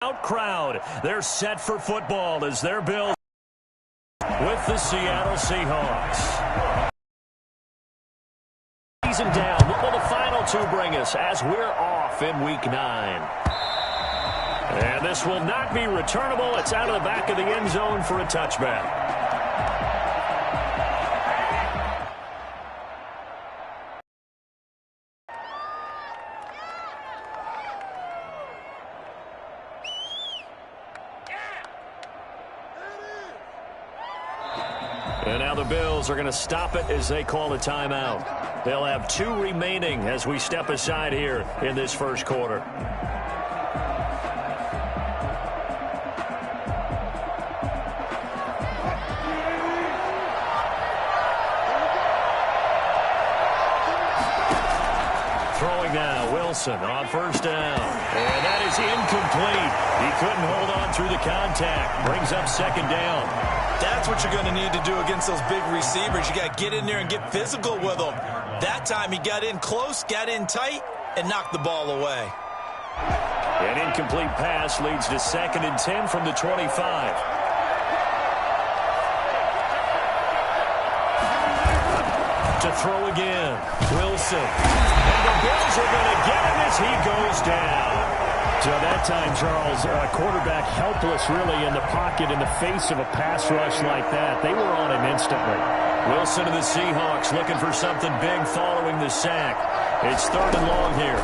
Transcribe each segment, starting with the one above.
Out crowd. They're set for football as their Bills with the Seattle Seahawks. Season down. What will the final two bring us as we're off in Week 9? And this will not be returnable. It's out of the back of the end zone for a touchback. And now the Bills are going to stop it as they call a timeout. They'll have 2 remaining as we step aside here in this first quarter. Throwing now, Wilson on first down. And that is incomplete. He couldn't hold on through the contact. Brings up second down. That's what you're going to need to do against those big receivers. You got to get in there and get physical with them. That time he got in close, got in tight, and knocked the ball away. An incomplete pass leads to 2nd and 10 from the 25. To throw again, Wilson. And the Bills are going to get him as he goes down. So that time, Charles, quarterback helpless really in the pocket in the face of a pass rush like that. They were on him instantly. Wilson of the Seahawks looking for something big following the sack. It's 3rd and long here.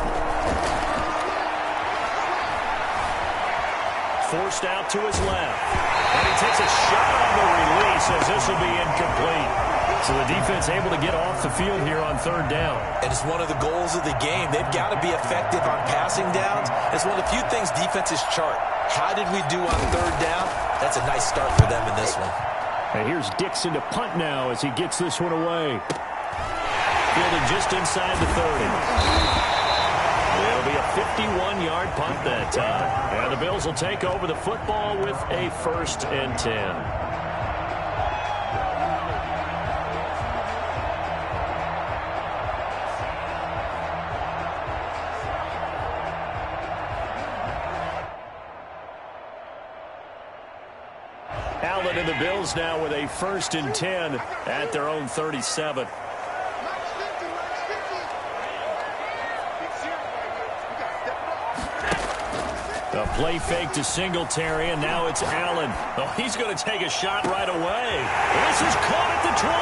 Forced out to his left. And he takes a shot on the release as this will be incomplete. So the defense able to get off the field here on 3rd down. And it's one of the goals of the game. They've got to be effective on passing downs. It's one of the few things defenses chart. How did we do on 3rd down? That's a nice start for them in this one. And here's Dixon to punt now as he gets this one away. Fielded just inside the 30. It'll be a 51-yard punt that time. And the Bills will take over the football with a 1st and 10. Allen and the Bills now with a 1st and 10 at their own 37. A play fake to Singletary, and now it's Allen. Oh, he's going to take a shot right away. This is caught at the 20.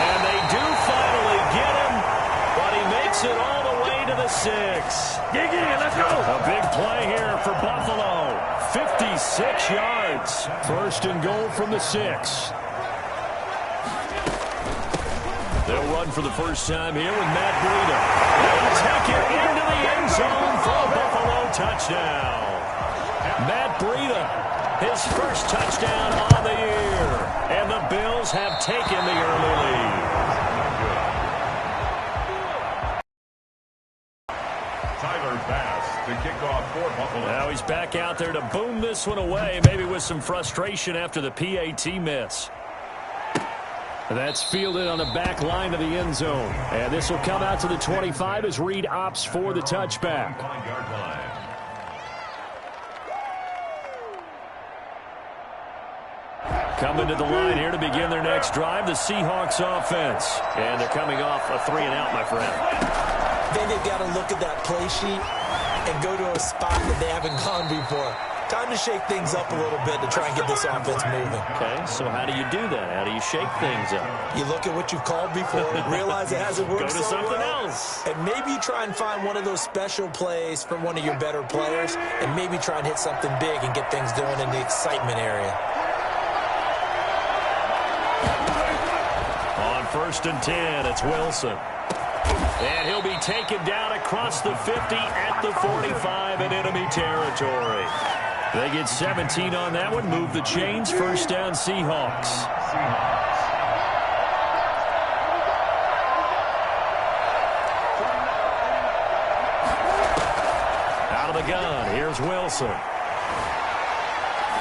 And they do finally get him, but he makes it all the way to the 6. Let's go. A big play here for Buffalo. 56 yards. 1st and goal from the 6. They'll run for the first time here with Matt Breida. They'll take it into the end zone for a Buffalo touchdown. Matt Breida, his first touchdown on the year. And the Bills have taken the early lead. To kick off for Buffalo. Now he's back out there to boom this one away, maybe with some frustration after the PAT miss. That's fielded on the back line of the end zone. And this will come out to the 25 as Reed opts for the touchback. Coming to the line here to begin their next drive, the Seahawks offense. And they're coming off a 3-and-out, my friend. Then they've got to look at that play sheet and go to a spot that they haven't gone before. Time to shake things up a little bit to try and get this offense moving. Okay, so how do you do that? How do you shake things up? You look at what you've called before, realize it hasn't worked Go to so something well, else. and maybe try and find one of those special plays from one of your better players, and maybe try and hit something big and get things going in the excitement area. On 1st and 10, it's Wilson. And he'll be taken down across the 50 at the 45 in enemy territory. They get 17 on that one, move the chains, 1st down Seahawks. Out of the gun, here's Wilson.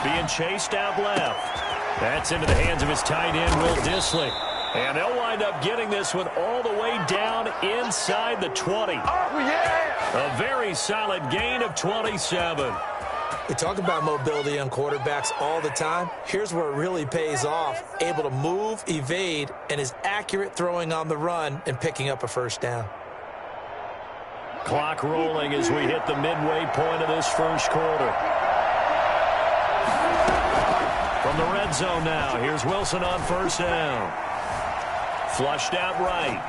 Being chased out left. That's into the hands of his tight end, Will Dissly. And they'll wind up getting this one all the way down inside the 20. Oh, yeah! A very solid gain of 27. We talk about mobility on quarterbacks all the time. Here's where it really pays off. Able to move, evade, and is accurate throwing on the run and picking up a first down. Clock rolling as we hit the midway point of this first quarter. From the red zone now, here's Wilson on first down. Flushed out right.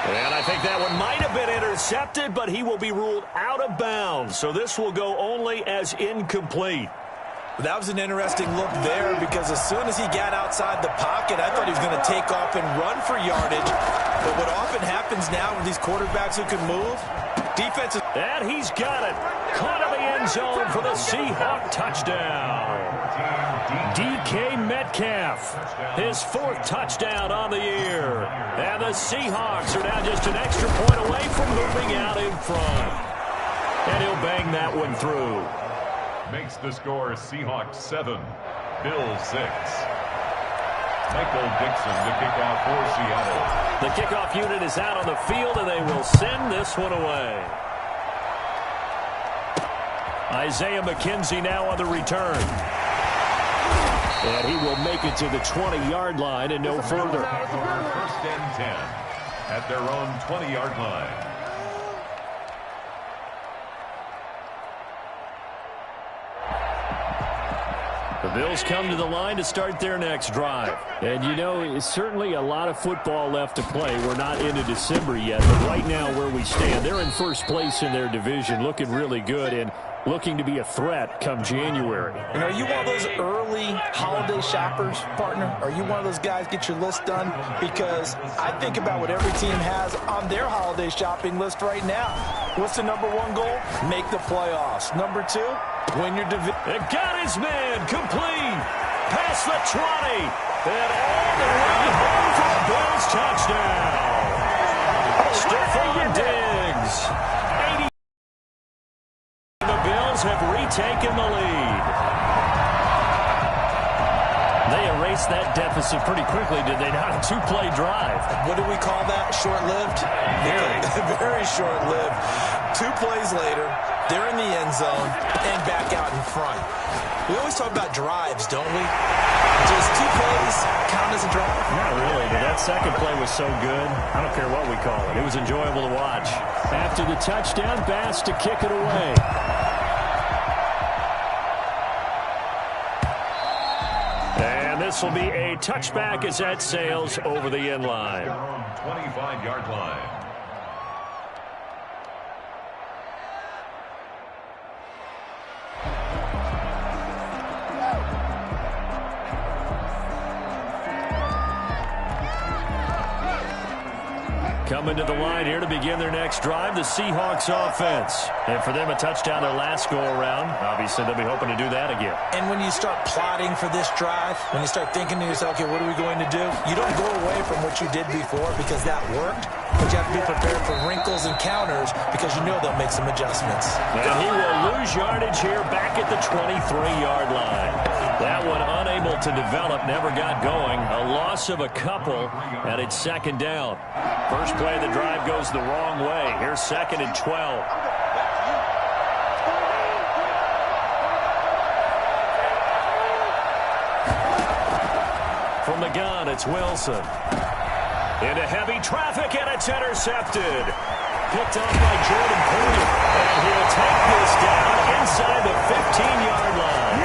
And I think that one might have been intercepted, but he will be ruled out of bounds. So this will go only as incomplete. That was an interesting look there because as soon as he got outside the pocket, I thought he was going to take off and run for yardage. But what often happens now with these quarterbacks who can move, defenses... And he's got it. Caught in the end zone for the Seahawk touchdown. DK Metcalf, his fourth touchdown on the year. And the Seahawks are now just an extra point away from moving out in front. And he'll bang that one through. Makes the score Seahawks 7, Bills 6. Michael Dixon to kick off for Seattle. The kickoff unit is out on the field, and they will send this one away. Isaiah McKenzie now on the return. And he will make it to the 20-yard line and no further. First and 10 at their own 20-yard line. The Bills come to the line to start their next drive. And, you know, it's certainly a lot of football left to play. We're not into December yet, but right now where we stand, they're in first place in their division, looking really good and looking to be a threat come January. You know, are you one of those early holiday shoppers, partner? Are you one of those guys get your list done? Because I think about what every team has on their holiday shopping list right now. What's the number one goal? Make the playoffs. Number two, win your division. It got his man complete. Past the 20. And all the way home for the Bills touchdown. Stephon Diggs. Have retaken the lead. They erased that deficit pretty quickly, did they not? A two-play drive. What do we call that? Short-lived? Very short-lived. 2 plays later, they're in the end zone and back out in front. We always talk about drives, don't we? Does 2 plays count as a drive? Not really, but that second play was so good. I don't care what we call it. It was enjoyable to watch. After the touchdown, Bass to kick it away. This will be a touchback as that sails over the end line. 25-yard line. Coming to the line here to begin their next drive, the Seahawks offense. And for them, a touchdown their last go-around. Obviously, they'll be hoping to do that again. And when you start plotting for this drive, when you start thinking to yourself, okay, what are we going to do? You don't go away from what you did before because that worked. But you have to be prepared for wrinkles and counters because you know they'll make some adjustments. And he will lose yardage here back at the 23-yard line. That one unable to develop, never got going. A loss of a couple, and it's second down. First play of the drive goes the wrong way. Here's second and 12. From the gun, it's Wilson. Into heavy traffic, and it's intercepted. Picked off by Jordan Poole. And he'll take this down inside the 15-yard line.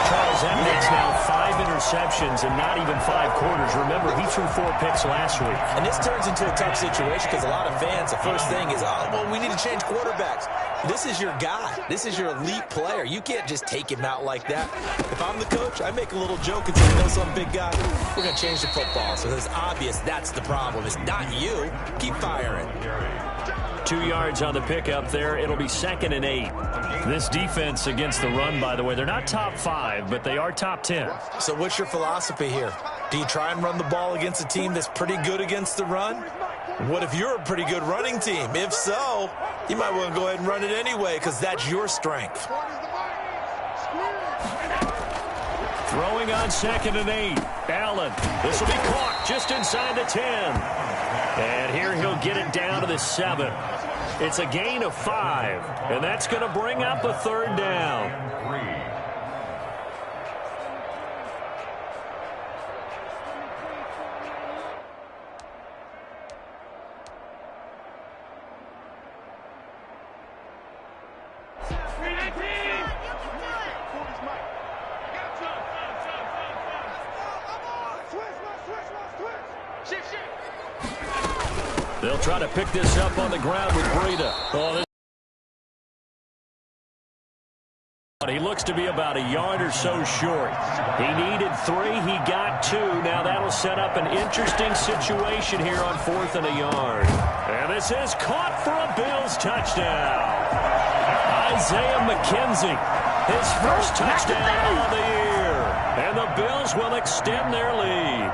Charles, that makes now 5 interceptions in not even 5 quarters. Remember, he threw 4 picks last week. And this turns into a tough situation because a lot of fans, the first thing is, oh, well, we need to change quarterbacks. This is your guy. This is your elite player. You can't just take him out like that. If I'm the coach, I make a little joke and say, you know, some big guy, we're going to change the football. So it's obvious that's the problem. It's not you. Keep firing. 2 yards on the pickup there. It'll be second and 8. This defense against the run, by the way, they're not top 5, but they are top 10. So what's your philosophy here? Do you try and run the ball against a team that's pretty good against the run? What if you're a pretty good running team? If so, you might want to go ahead and run it anyway because that's your strength. Throwing on second and 8. Allen. This will be caught just inside the 10. And here he'll get it down to the 7. It's a gain of 5, and that's going to bring up a third down. They'll try to pick this up on the ground with Breida. He looks to be about a yard or so short. He needed 3. He got 2. Now that'll set up an interesting situation here on 4th and a yard. And this is caught for a Bills touchdown. Isaiah McKenzie, his first touchdown of the year. And the Bills will extend their lead.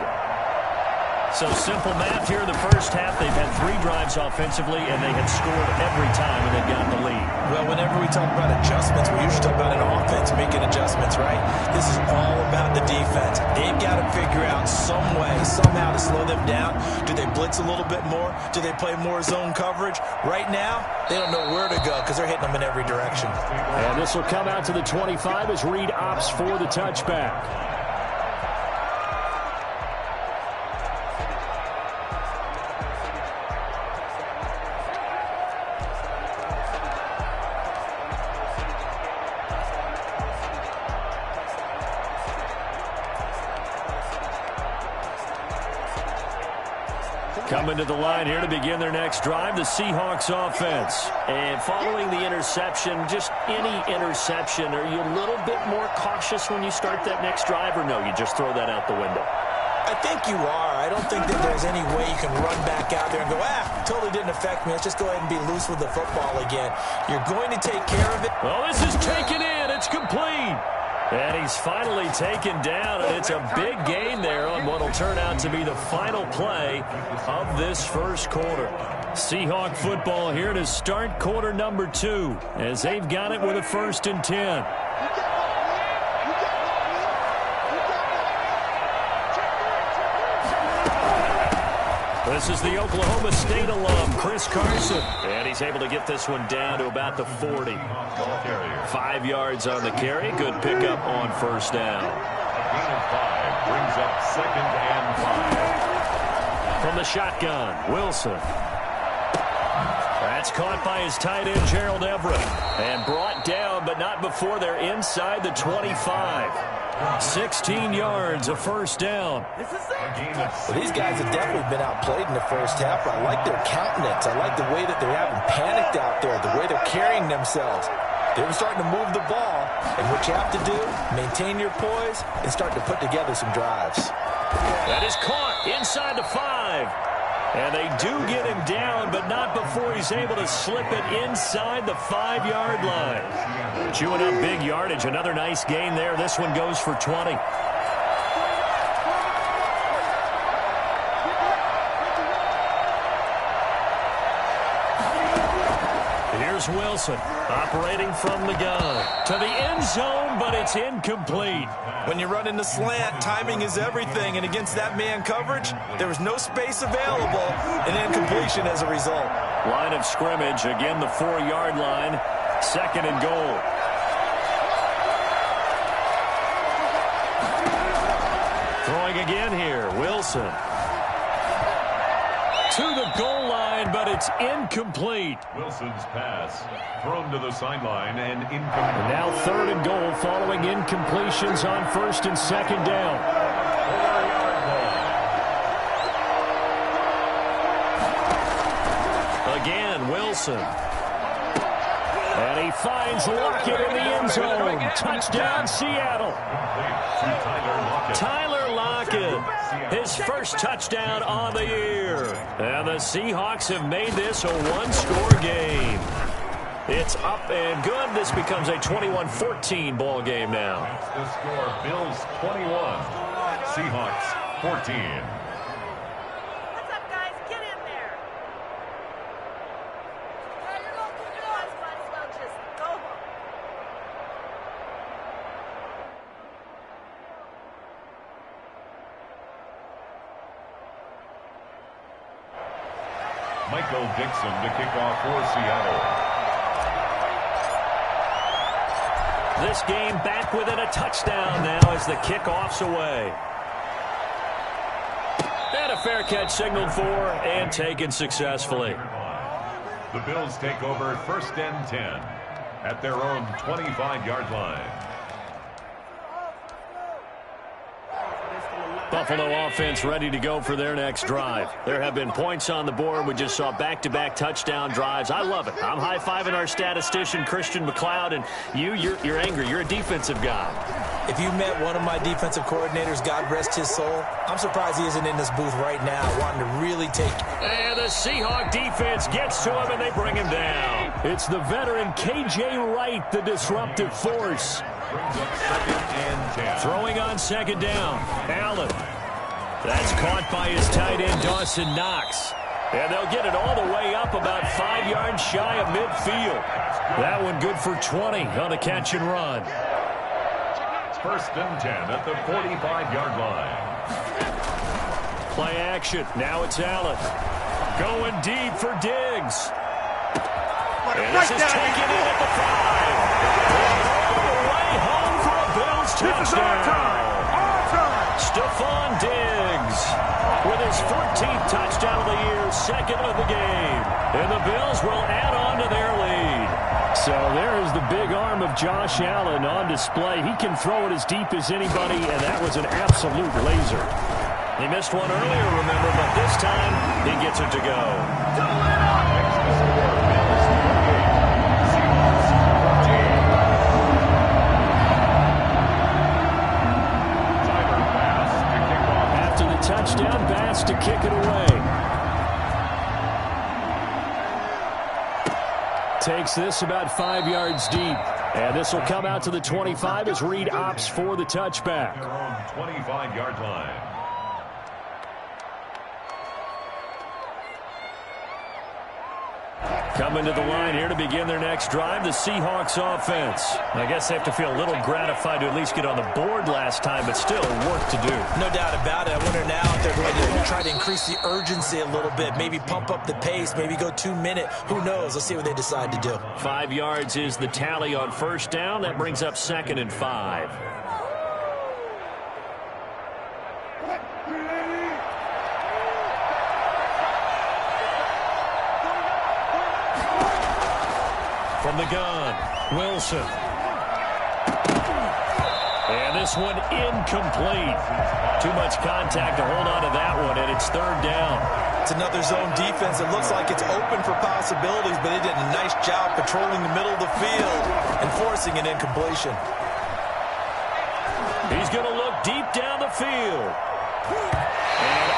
So simple math here in the first half. They've had 3 drives offensively, and they had scored every time, and they've got the lead. Well, whenever we talk about adjustments, we usually talk about an offense making adjustments, right? This is all about the defense. They've got to figure out some way, somehow to slow them down. Do they blitz a little bit more? Do they play more zone coverage? Right now, they don't know where to go because they're hitting them in every direction. And this will come out to the 25 as Reed opts for the touchback. Coming to the line here to begin their next drive, the Seahawks offense. And following the interception, just any interception, are you a little bit more cautious when you start that next drive, or no, you just throw that out the window? I think you are. I don't think that there's any way you can run back out there and go, totally didn't affect me. Let's just go ahead and be loose with the football again. You're going to take care of it. Well, this is taken in. It's complete. And he's finally taken down, and it's a big gain there on what will turn out to be the final play of this first quarter. Seahawk football here to start quarter number 2 as they've got it with a 1st and 10. This is the Oklahoma State alum, Chris Carson. And he's able to get this one down to about the 40. 5 yards on the carry. Good pickup on first down. A gain of 5 brings up 2nd and 5. From the shotgun, Wilson. That's caught by his tight end, Gerald Everett. And brought down, but not before they're inside the 25. 16 yards, a first down. Well, these guys have definitely been outplayed in the first half. I like their countenance. I like the way that they haven't panicked out there, the way they're carrying themselves. They're starting to move the ball, and what you have to do, maintain your poise and start to put together some drives. That is caught inside the 5. And they do get him down, but not before he's able to slip it inside the 5-yard line. Chewing up big yardage. Another nice gain there. This one goes for 20. Here's Wilson operating from the gun to the end zone, but it's incomplete. When you run in the slant, timing is everything, and against that man coverage, there was no space available, and incompletion as a result. Line of scrimmage, again the 4-yard line, 2nd and goal. Throwing again here, Wilson. To the goal line, but it's incomplete. Wilson's pass thrown to the sideline and incomplete. And now 3rd and goal following incompletions on 1st and 2nd down. 4-yard line. Again, Wilson. And he finds Lockett in the end zone. Touchdown, Seattle. Tyler Lockett, his first touchdown on the year. And the Seahawks have made this a 1-score game. It's up and good. This becomes a 21-14 ball game now. The score, Bills 21, Seahawks 14. Michael Dixon to kick off for Seattle. This game back within a touchdown now as the kickoff's away. And a fair catch signaled for and taken successfully. The Bills take over 1st and 10 at their own 25-yard line. Buffalo offense ready to go for their next drive. There have been points on the board. We just saw back-to-back touchdown drives. I love it. I'm high-fiving our statistician, Christian McLeod, and you're angry. You're a defensive guy. If you met one of my defensive coordinators, God rest his soul, I'm surprised he isn't in this booth right now wanting to really take it. And the Seahawk defense gets to him, and they bring him down. It's the veteran K.J. Wright, the disruptive force. Brings up 2nd and 10. Throwing on 2nd down. Allen. That's caught by his tight end, Dawson Knox. And they'll get it all the way up about 5 yards shy of midfield. That one good for 20 on the catch and run. 1st and 10 at the 45-yard line. Play action. Now it's Allen. Going deep for Diggs. And this is taken in at the 5. Touchdown. Stephon Diggs with his 14th touchdown of the year, 2nd of the game. And the Bills will add on to their lead. So there is the big arm of Josh Allen on display. He can throw it as deep as anybody, and that was an absolute laser. He missed one earlier, remember, but this time he gets it to go. Touchdown, Bass to kick it away. Takes this about 5 yards deep. And this will come out to the 25 as Reed opts for the touchback. Their own 25-yard line. Coming to the line here to begin their next drive, the Seahawks offense. I guess they have to feel a little gratified to at least get on the board last time, but still work to do. No doubt about it. I wonder now if they're going to try to increase the urgency a little bit, maybe pump up the pace, maybe go 2-minute. Who knows? Let's see what they decide to do. 5 yards is the tally on 1st down. That brings up 2nd and 5. From the gun, Wilson. And this one incomplete. Too much contact to hold on to that one, and it's 3rd down. It's another zone defense. It looks like it's open for possibilities, but they did a nice job patrolling the middle of the field and forcing an incompletion. He's going to look deep down the field. And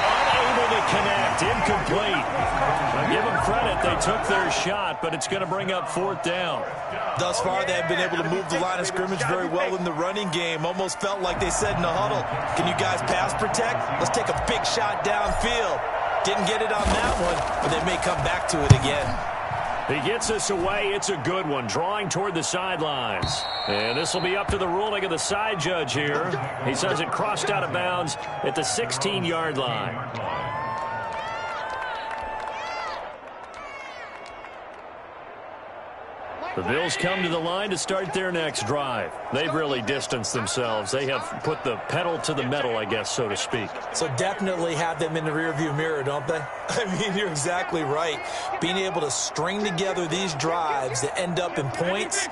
unable to connect, incomplete. I give them credit, they took their shot, but it's going to bring up 4th down. Thus far, they have been able to move the line of scrimmage very well in the running game. Almost felt like they said in the huddle, can you guys pass protect? Let's take a big shot downfield. Didn't get it on that one, but they may come back to it again. He gets us away. It's a good one, drawing toward the sidelines. And this will be up to the ruling of the side judge here. He says it crossed out of bounds at the 16-yard line. The Bills come to the line to start their next drive. They've really distanced themselves. They have put the pedal to the metal, I guess, so to speak. So definitely have them in the rearview mirror, don't they? I mean, you're exactly right. Being able to string together these drives that end up in points,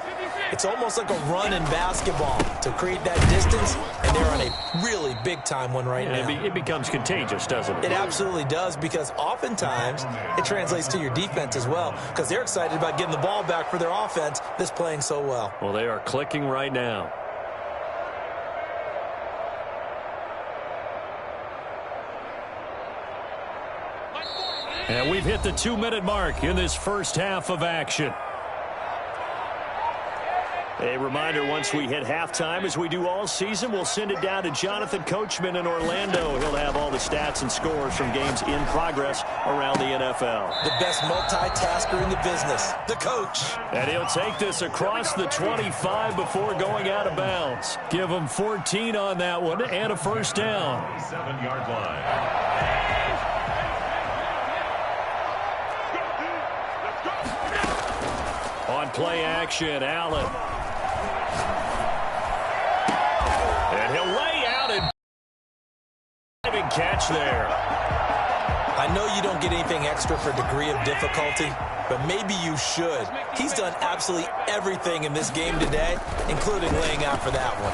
it's almost like a run in basketball to create that distance, and they're on a really big-time one right now. It becomes contagious, doesn't it? It absolutely does, because oftentimes it translates to your defense as well, because they're excited about getting the ball back for their offense that's playing so well. Well, they are clicking right now. And we've hit the 2-minute mark in this first half of action. A reminder, once we hit halftime, as we do all season, we'll send it down to Jonathan Coachman in Orlando. He'll have all the stats and scores from games in progress around the NFL. The best multitasker in the business, the coach. And he'll take this across the 25 before going out of bounds. Give him 14 on that one and a first down. 7-yard line. play action. Allen. And he'll lay out and diving catch there. I know you don't get anything extra for degree of difficulty, but maybe you should. He's done absolutely everything in this game today, including laying out for that one.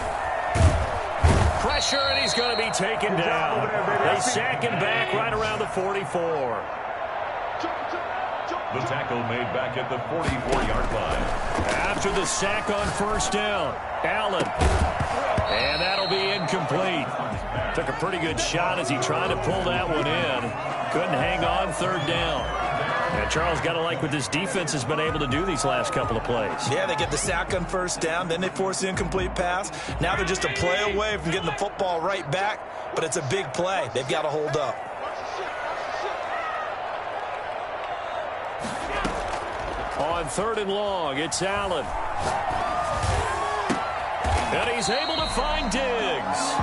Pressure, and he's going to be taken down. They sack him back right around the 44. The tackle made back at the 44-yard line. After the sack on first down, Allen. And that'll be incomplete. Took a pretty good shot as he tried to pull that one in. Couldn't hang on third down. And Charles, got to like what this defense has been able to do these last couple of plays. Yeah, they get the sack on first down, then they force the incomplete pass. Now they're just a play away from getting the football right back, but it's a big play. They've got to hold up. On third and long, it's Allen. And he's able to find Diggs.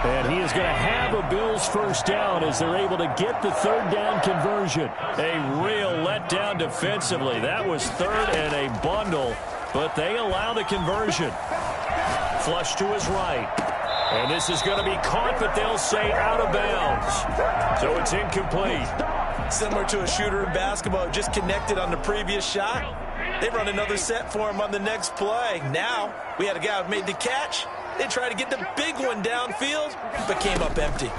And he is going to have a Bills first down as they're able to get the third down conversion. A real letdown defensively. That was third and a bundle, but they allow the conversion. Flush to his right. And this is going to be caught, but they'll say out of bounds. So it's incomplete. Similar to a shooter in basketball who just connected on the previous shot. They run another set for him on the next play. Now, we had a guy who made the catch. They tried to get the big one downfield, but came up empty.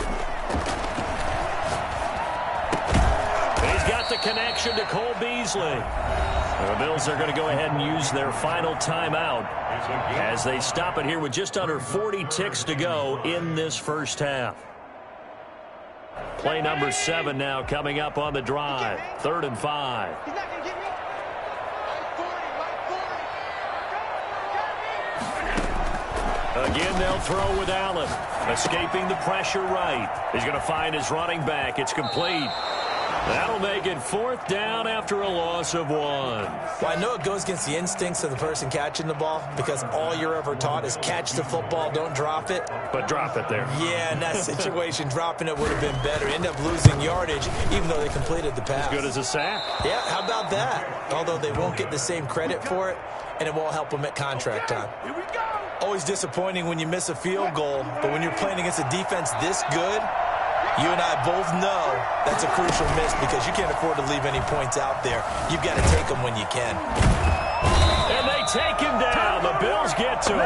He's got the connection to Cole Beasley. The Bills are going to go ahead and use their final timeout as they stop it here with just under 40 ticks to go in this first half. Play number 7 now coming up on the drive. 3rd and 5. Again, they'll throw with Allen. Escaping the pressure right. He's going to find his running back. It's complete. That'll make it 4th down after a loss of 1. Well, I know it goes against the instincts of the person catching the ball because all you're ever taught is catch the football, don't drop it. But drop it there. Yeah, in that situation, dropping it would have been better. End up losing yardage even though they completed the pass. As good as a sack. Yeah, how about that? Although they won't get the same credit for it, and it won't help them at contract time. Here we go. Always disappointing when you miss a field goal, but when you're playing against a defense this good, you and I both know that's a crucial miss because you can't afford to leave any points out there. You've got to take them when you can. And they take him down. The Bills get to him.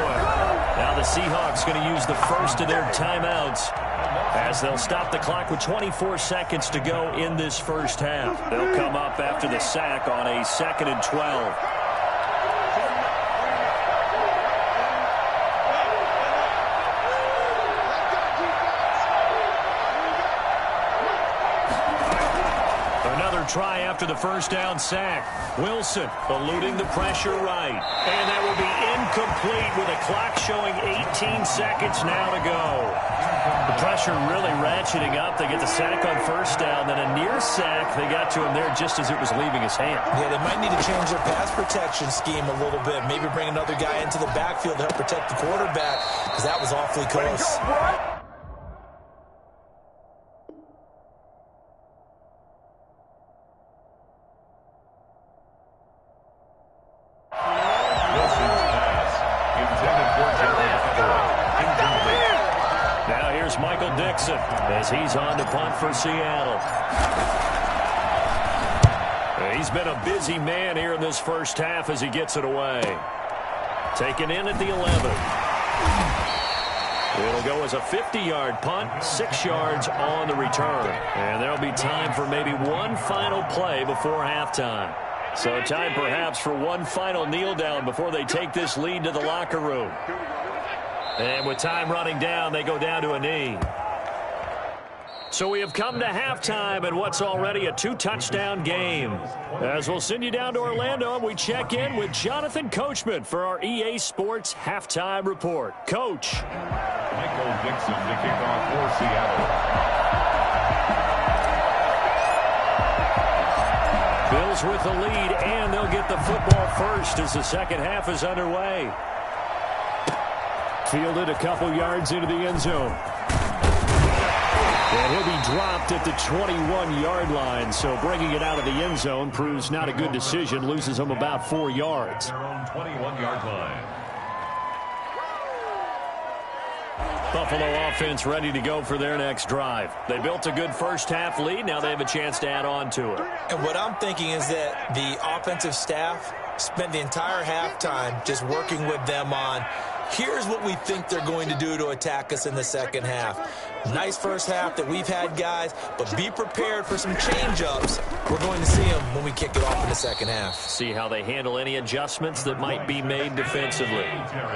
Now the Seahawks going to use the first of their timeouts as they'll stop the clock with 24 seconds to go in this first half. They'll come up after the sack on a 2nd and 12. Try after the first down sack. Wilson eluding the pressure right. And that will be incomplete with a clock showing 18 seconds now to go. The pressure really ratcheting up. They get the sack on first down, then a near sack. They got to him there just as it was leaving his hand. Yeah, they might need to change their pass protection scheme a little bit. Maybe bring another guy into the backfield to help protect the quarterback because that was awfully close. As he's on to punt for Seattle. He's been a busy man here in this first half as he gets it away. Taken in at the 11. It'll go as a 50-yard punt, 6 yards on the return. And there'll be time for maybe one final play before halftime. So time perhaps for one final kneel down before they take this lead to the locker room. And with time running down, they go down to a knee. So we have come to halftime in what's already a 2-touchdown game. As we'll send you down to Orlando, and we check in with Jonathan Coachman for our EA Sports Halftime Report. Coach. Michael Dixon to kick off for Seattle. Bills with the lead, and they'll get the football first as the second half is underway. Fielded a couple yards into the end zone. And he'll be dropped at the 21-yard line, so bringing it out of the end zone proves not a good decision, loses him about 4 yards. Their own 21-yard line. Buffalo offense ready to go for their next drive. They built a good first-half lead. Now they have a chance to add on to it. And what I'm thinking is that the offensive staff spent the entire halftime just working with them on, here's what we think they're going to do to attack us in the second half. Nice first half that we've had, guys, but be prepared for some change-ups. We're going to see them when we kick it off in the second half. See how they handle any adjustments that might be made defensively.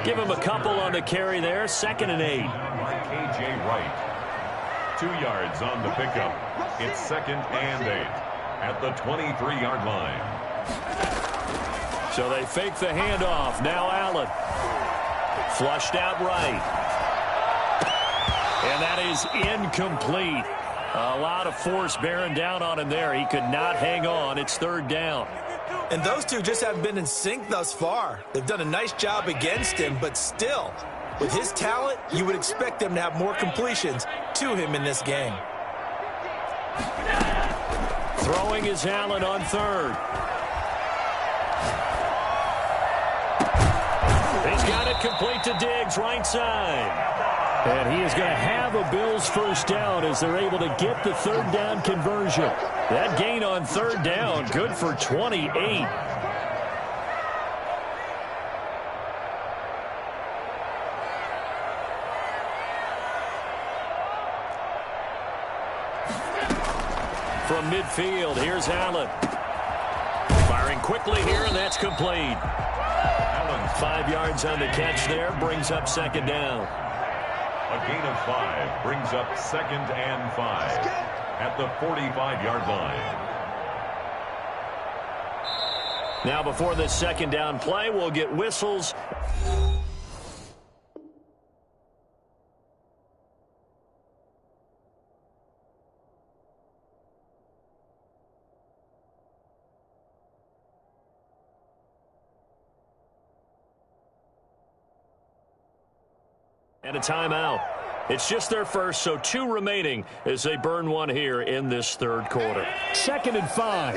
Give them a couple on the carry there, 2nd and 8. K.J. Wright. 2 yards on the pickup. It's 2nd and 8 at the 23-yard line. So they fake the handoff. Now Allen. Flushed out right. And that is incomplete. A lot of force bearing down on him there. He could not hang on. It's 3rd down. And those two just haven't been in sync thus far. They've done a nice job against him, but still, with his talent, you would expect them to have more completions to him in this game. Throwing is Allen on 3rd. He's got it complete to Diggs, right side. And he is going to have a Bills first down as they're able to get the 3rd down conversion. That gain on 3rd down, good for 28. From midfield, here's Allen. Firing quickly here, and that's complete. 5 yards on the catch there, brings up 2nd down. A gain of 5 brings up 2nd and 5 at the 45-yard line. Now before this 2nd down play, we'll get whistles. And a timeout. It's just their first, so 2 remaining as they burn one here in this 3rd quarter. 2nd and 5.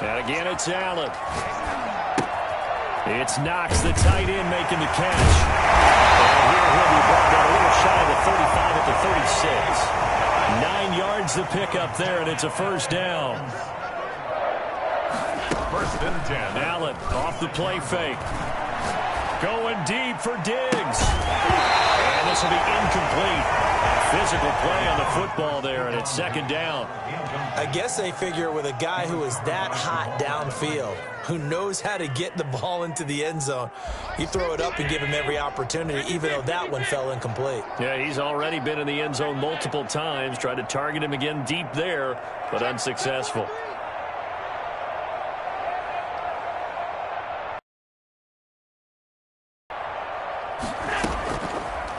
And again, it's Allen. It's Knox, the tight end, making the catch. And here he'll be brought down a little shy of the 35 at the 36. 9 yards to pick up there, and it's a first down. 1st and 10. Allen off the play fake. Going deep for Diggs. And this will be incomplete. Physical play on the football there, and it's 2nd down. I guess they figure with a guy who is that hot downfield, who knows how to get the ball into the end zone, you throw it up and give him every opportunity, even though that one fell incomplete. Yeah, he's already been in the end zone multiple times. Tried to target him again deep there, but unsuccessful.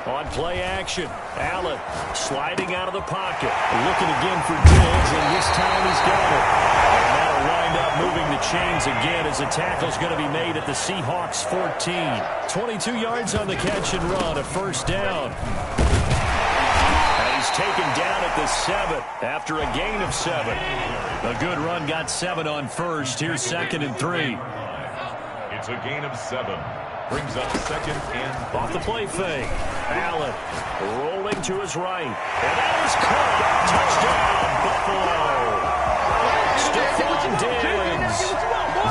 On play action, Allen sliding out of the pocket. Looking again for Diggs, and this time he's got it. And that'll wind up moving the chains again as the tackle's going to be made at the Seahawks 14. 22 yards on the catch and run, a first down. And he's taken down at the 7 after a gain of 7. A good run, got 7 on first. Here's 2nd and 3. It's a gain of 7. Brings up 2nd and 3. Off the play fake. Allen rolling to his right. And that is caught. Touchdown, Buffalo. Stephon Diggs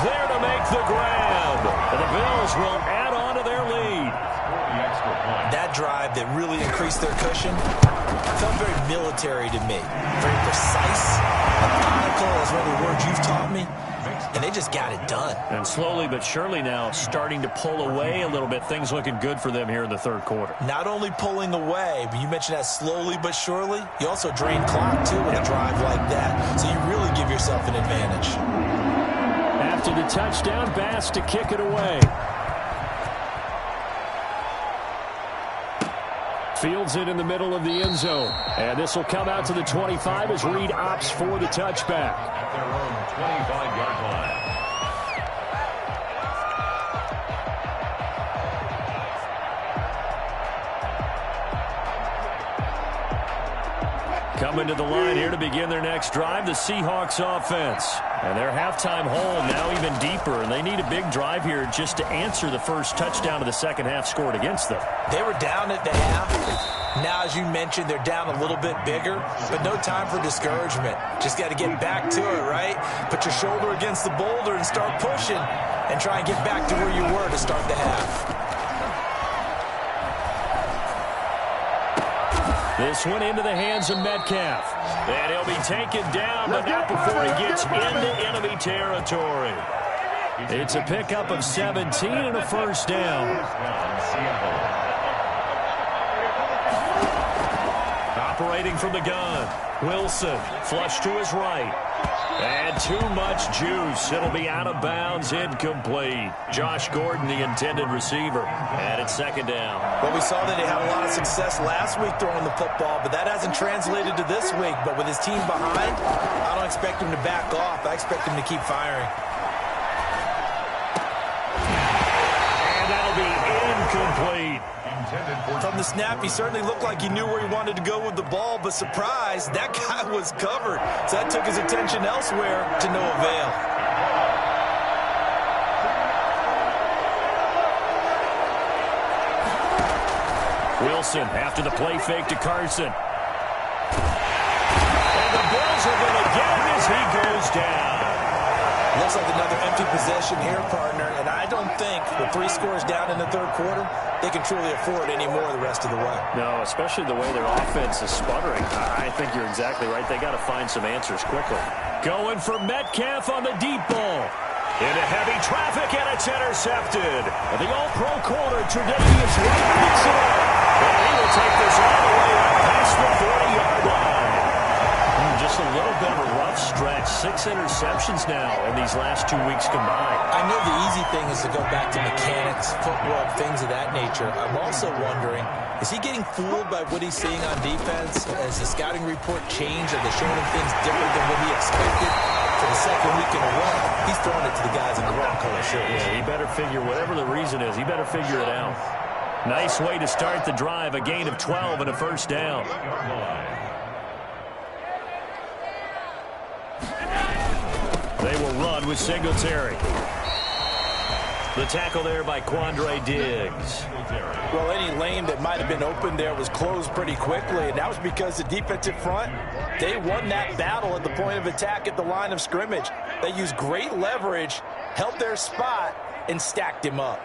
there to make the grab. And the Bills will add on to their lead. That drive that really increased their cushion felt very military to me. Very precise, methodical, is one of the words you've taught me. And they just got it done. And slowly but surely now starting to pull away a little bit. Things looking good for them here in the 3rd quarter. Not only pulling away, but you mentioned that slowly but surely. You also drain clock, too, with a drive like that. So you really give yourself an advantage. After the touchdown, Bass to kick it away. Fields it in the middle of the end zone. And this will come out to the 25 as Reed opts for the touchback. At their own 25-yard line. Coming to the line here to begin their next drive, the Seahawks offense. And their halftime hole now even deeper, and they need a big drive here just to answer the first touchdown of the second half scored against them. They were down at the half. Now, as you mentioned, they're down a little bit bigger, but no time for discouragement. Just got to get back to it, right? Put your shoulder against the boulder and start pushing and try and get back to where you were to start the half. This one into the hands of Metcalf. And he'll be taken down, but not before he gets into enemy territory. It's a pickup of 17 and a first down. Operating from the gun, Wilson, flush to his right. And too much juice. It'll be out of bounds, incomplete. Josh Gordon, the intended receiver. And it's second down. Well, we saw that he had a lot of success last week throwing the football, but that hasn't translated to this week. But with his team behind, I don't expect him to back off. I expect him to keep firing. And that'll be incomplete. From the snap, he certainly looked like he knew where he wanted to go with the ball, but surprise, that guy was covered. So that took his attention elsewhere to no avail. Wilson after the play fake to Carson. And the Bills are going to get him as he goes down. Looks like another empty possession here, partner, and I don't think with 3 scores down in the third quarter, they can truly afford any more the rest of the way. No, especially the way their offense is sputtering. I think you're exactly right. They got to find some answers quickly. Going for Metcalf on the deep ball. Into heavy traffic, and it's intercepted. The all-pro corner, Tre'Davious White picks it up. And he will take this all the way up past the 40-yard line. Just a little bit of a rough stretch. 6 interceptions now in these last 2 weeks combined. I know the easy thing is to go back to mechanics, footwork, things of that nature. I'm also wondering, is he getting fooled by what he's seeing on defense? Has the scouting report changed? Are they showing him things different than what he expected? For the second week in a row, he's throwing it to the guys in the wrong color shirts. Yeah, he better figure, whatever the reason is, he better figure it out. Nice way to start the drive, a gain of 12 and a first down. They will run with Singletary. The tackle there by Quandre Diggs. Well, any lane that might have been open there was closed pretty quickly, and that was because the defensive front, they won that battle at the point of attack at the line of scrimmage. They used great leverage, held their spot, and stacked him up.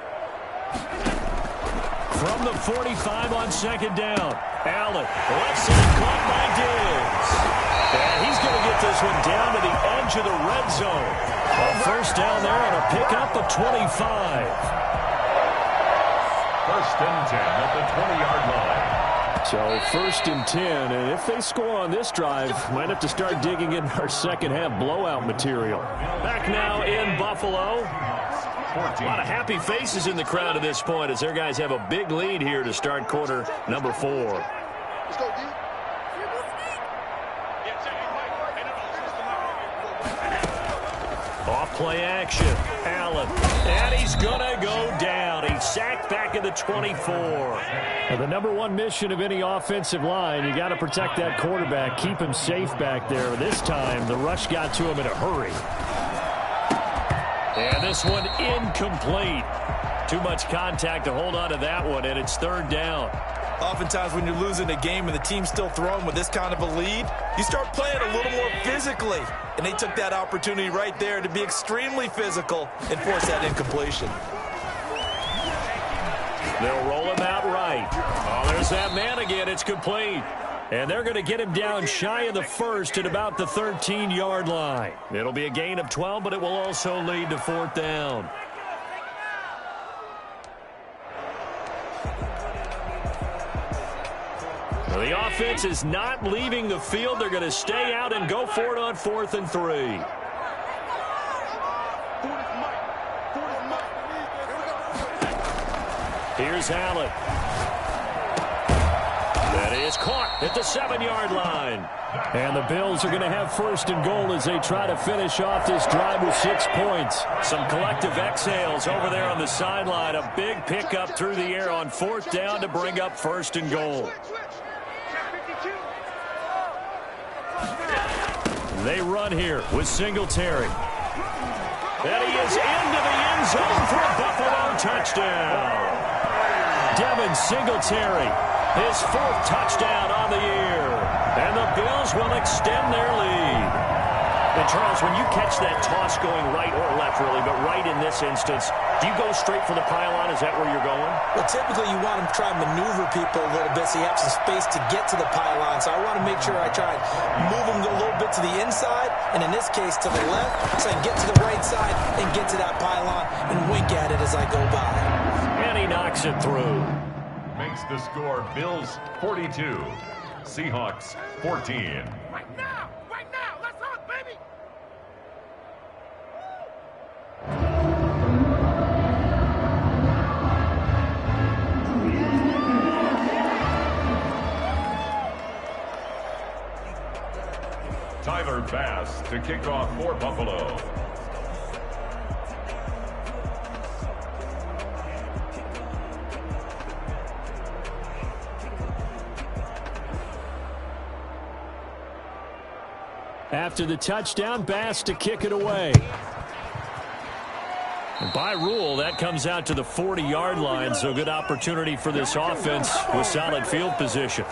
From the 45 on second down, Allen, left side caught by Diggs. And he's going to get this one down to the edge of the red zone. A first down there and a pickup of 25. First and 10 at the 20-yard line. So first and 10, and if they score on this drive, might have to start digging in our second half blowout material. Back now in Buffalo. A lot of happy faces in the crowd at this point as their guys have a big lead here to start quarter number 4. Let's go, D. Off play action, Allen, and he's going to go down. He's sacked back at the 24. Now, the number one mission of any offensive line, you got to protect that quarterback, keep him safe back there. This time, the rush got to him in a hurry. And this one incomplete. Too much contact to hold on to that one, and it's third down. Oftentimes when you're losing a game and the team's still throwing with this kind of a lead, you start playing a little more physically. And they took that opportunity right there to be extremely physical and force that incompletion. They'll roll him out right. Oh, there's that man again. It's complete. And they're going to get him down shy of the first at about the 13-yard line. It'll be a gain of 12, but it will also lead to fourth down. The offense is not leaving the field. They're going to stay out and go for it on 4th and 3. Here's Allen. That is caught at the 7-yard line. And the Bills are going to have first and goal as they try to finish off this drive with 6 points. Some collective exhales over there on the sideline. A big pickup through the air on 4th down to bring up first and goal. They run here with Singletary. And he is into the end zone for a Buffalo touchdown. Devin Singletary, his 4th touchdown on the year. And the Bills will extend their lead. And Charles, when you catch that toss going right or left, really, but right in this instance, do you go straight for the pylon? Is that where you're going? Well, typically you want to try and maneuver people a little bit so you have some space to get to the pylon. So I want to make sure I try and move them a little bit to the inside, and in this case to the left, so I can get to the right side and get to that pylon and wink at it as I go by. And he knocks it through. Makes the score Bills 42, Seahawks 14. Right now, let's run, baby. Tyler Bass to kick off for Buffalo. After the touchdown, Bass to kick it away. And by rule, that comes out to the 40-yard line, so good opportunity for this offense with solid field position.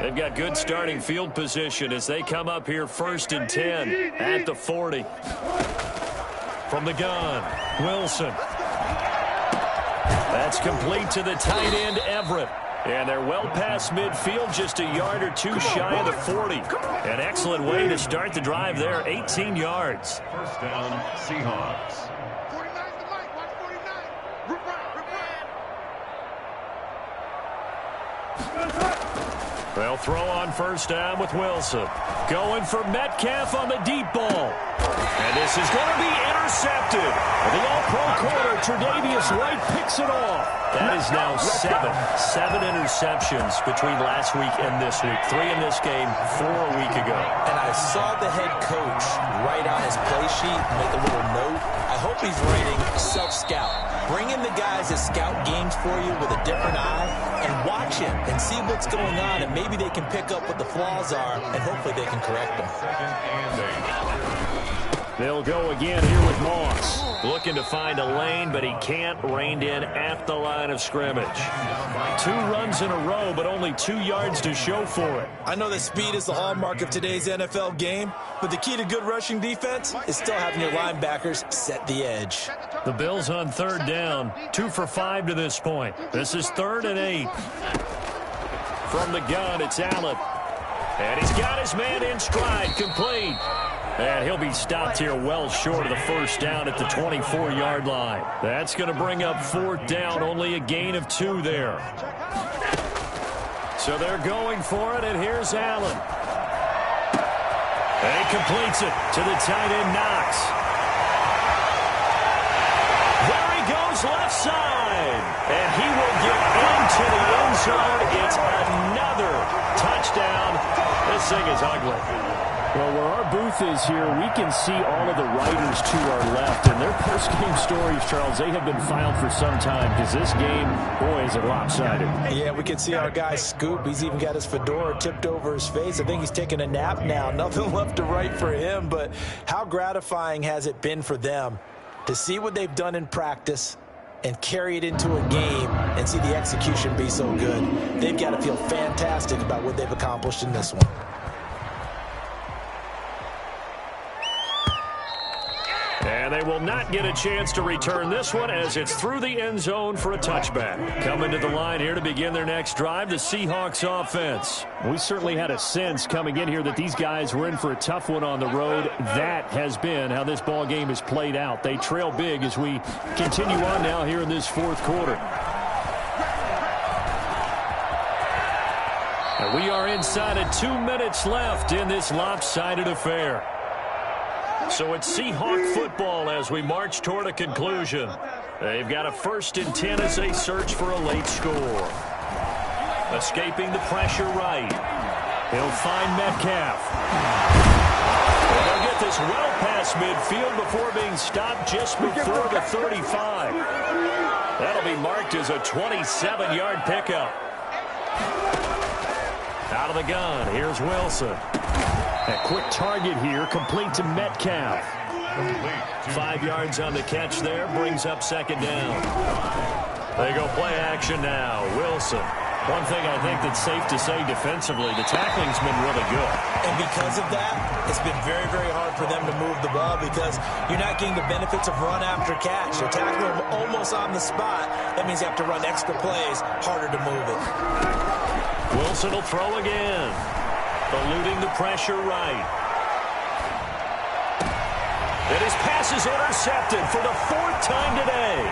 They've got good starting field position as they come up here 1st and 10 at the 40. From the gun, Wilson. That's complete to the tight end, Everett. And they're well past midfield, just a yard or two shy of the 40. An excellent way to start the drive there, 18 yards. First down, Seahawks. 49's the mic, watch 49. Rip right. They'll throw on first down with Wilson. Going for Metcalf on the deep ball. And this is going to be intercepted. The all-pro corner, Tre'Davious White, picks it off. That is now 7 interceptions between last week and this week. 3 in this game, 4 a week ago. And I saw the head coach write on his play sheet, make a little note. I hope he's writing self-scout. Bring in the guys that scout games for you with a different eye and watch him and see what's going on, and maybe they can pick up what the flaws are, and hopefully they can correct them. They'll go again here with Moss. Looking to find a lane, but he can't. Reined in at the line of scrimmage. 2 runs in a row, but only 2 yards to show for it. I know that speed is the hallmark of today's NFL game, but the key to good rushing defense is still having your linebackers set the edge. The Bills on 3rd down, 2 for 5 to this point. This is 3rd and 8. From the gun, it's Allen. And he's got his man in stride, complete. And he'll be stopped here well short of the first down at the 24-yard line. That's going to bring up 4th down, only a gain of 2 there. So they're going for it, and here's Allen. And he completes it to the tight end, Knox. There he goes, left side. And he will get into the end zone. It's another touchdown. This thing is ugly. Well, where our booth is here, we can see all of the writers to our left. And their post-game stories, Charles, they have been filed for some time because this game, boy, is it lopsided. Yeah, we can see our guy Scoop. He's even got his fedora tipped over his face. I think he's taking a nap now. Nothing left to write for him, but how gratifying has it been for them to see what they've done in practice and carry it into a game and see the execution be so good. They've got to feel fantastic about what they've accomplished in this one. And they will not get a chance to return this one as it's through the end zone for a touchback. Coming to the line here to begin their next drive, the Seahawks offense. We certainly had a sense coming in here that these guys were in for a tough one on the road. That has been how this ball game has played out. They trail big as we continue on now here in this 4th quarter. And we are inside of 2 minutes left in this lopsided affair. So it's Seahawk football as we march toward a conclusion. They've got a 1st and 10 as they search for a late score. Escaping the pressure right. He'll find Metcalf. They'll get this well past midfield before being stopped just before the 35. That'll be marked as a 27-yard pickup. Out of the gun, here's Wilson. A quick target here, complete to Metcalf. 5 yards on the catch there, brings up second down. They go play action now. Wilson. One thing I think that's safe to say defensively, the tackling's been really good. And because of that, it's been very, very hard for them to move the ball because you're not getting the benefits of run after catch. You're tackling them almost on the spot. That means you have to run extra plays, harder to move it. Wilson will throw again. Eluding the pressure right. And his pass is intercepted for the 4th time today.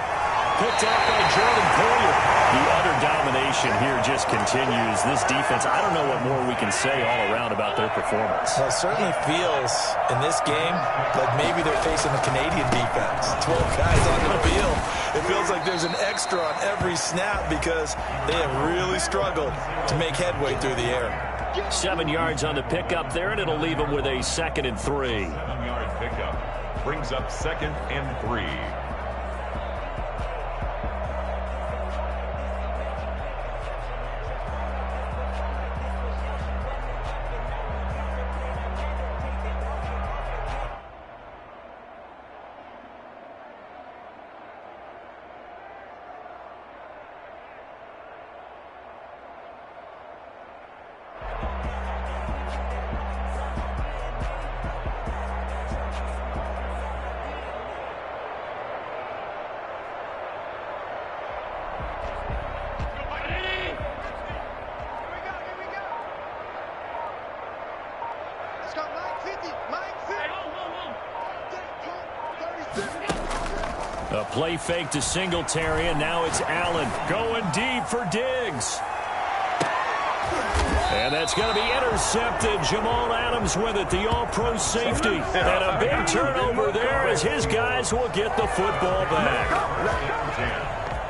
Picked off by Jordan Poyer. The utter domination here just continues. This defense, I don't know what more we can say all around about their performance. Well, it certainly feels in this game like maybe they're facing a Canadian defense. 12 guys on the field. It feels like there's an extra on every snap because they have really struggled to make headway through the air. 7 yards on the pickup there, and it'll leave them with a 2nd and 3. 7-yard pickup brings up 2nd and 3. A play fake to Singletary, and now it's Allen going deep for Diggs. And that's going to be intercepted. Jamal Adams with it, the all-pro safety. And a big turnover there as his guys will get the football back.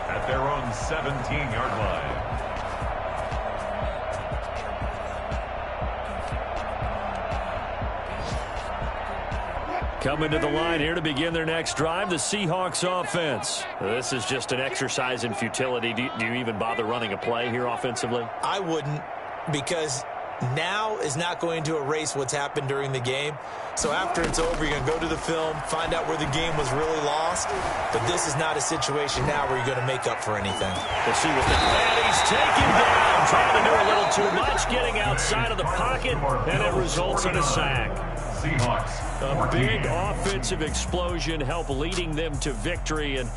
At their own 17-yard line. Coming to the line here to begin their next drive, the Seahawks offense. This is just an exercise in futility. Do you even bother running a play here offensively? I wouldn't, because now is not going to erase what's happened during the game. So after it's over, you're going to go to the film, find out where the game was really lost. But this is not a situation now where you're going to make up for anything. We'll see what and he's taken down, trying to do a little too much, getting outside of the pocket, and it results in a sack. Seahawks. A big offensive explosion help leading them to victory, and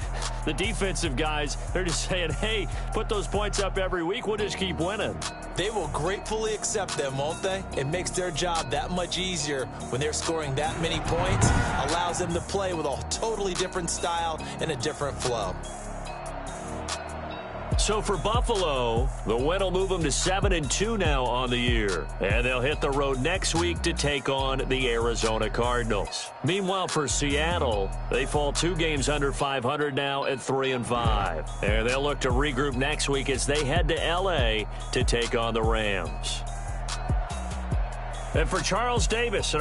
the defensive guys, they're just saying, hey, put those points up every week, we'll just keep winning. They will gratefully accept them, won't they? It makes their job that much easier when they're scoring that many points, allows them to play with a totally different style and a different flow. So for Buffalo, the win will move them to 7-2 now on the year. And they'll hit the road next week to take on the Arizona Cardinals. Meanwhile, for Seattle, they fall 2 games under 500 now at 3-5. And they'll look to regroup next week as they head to L.A. to take on the Rams. And for Charles Davis,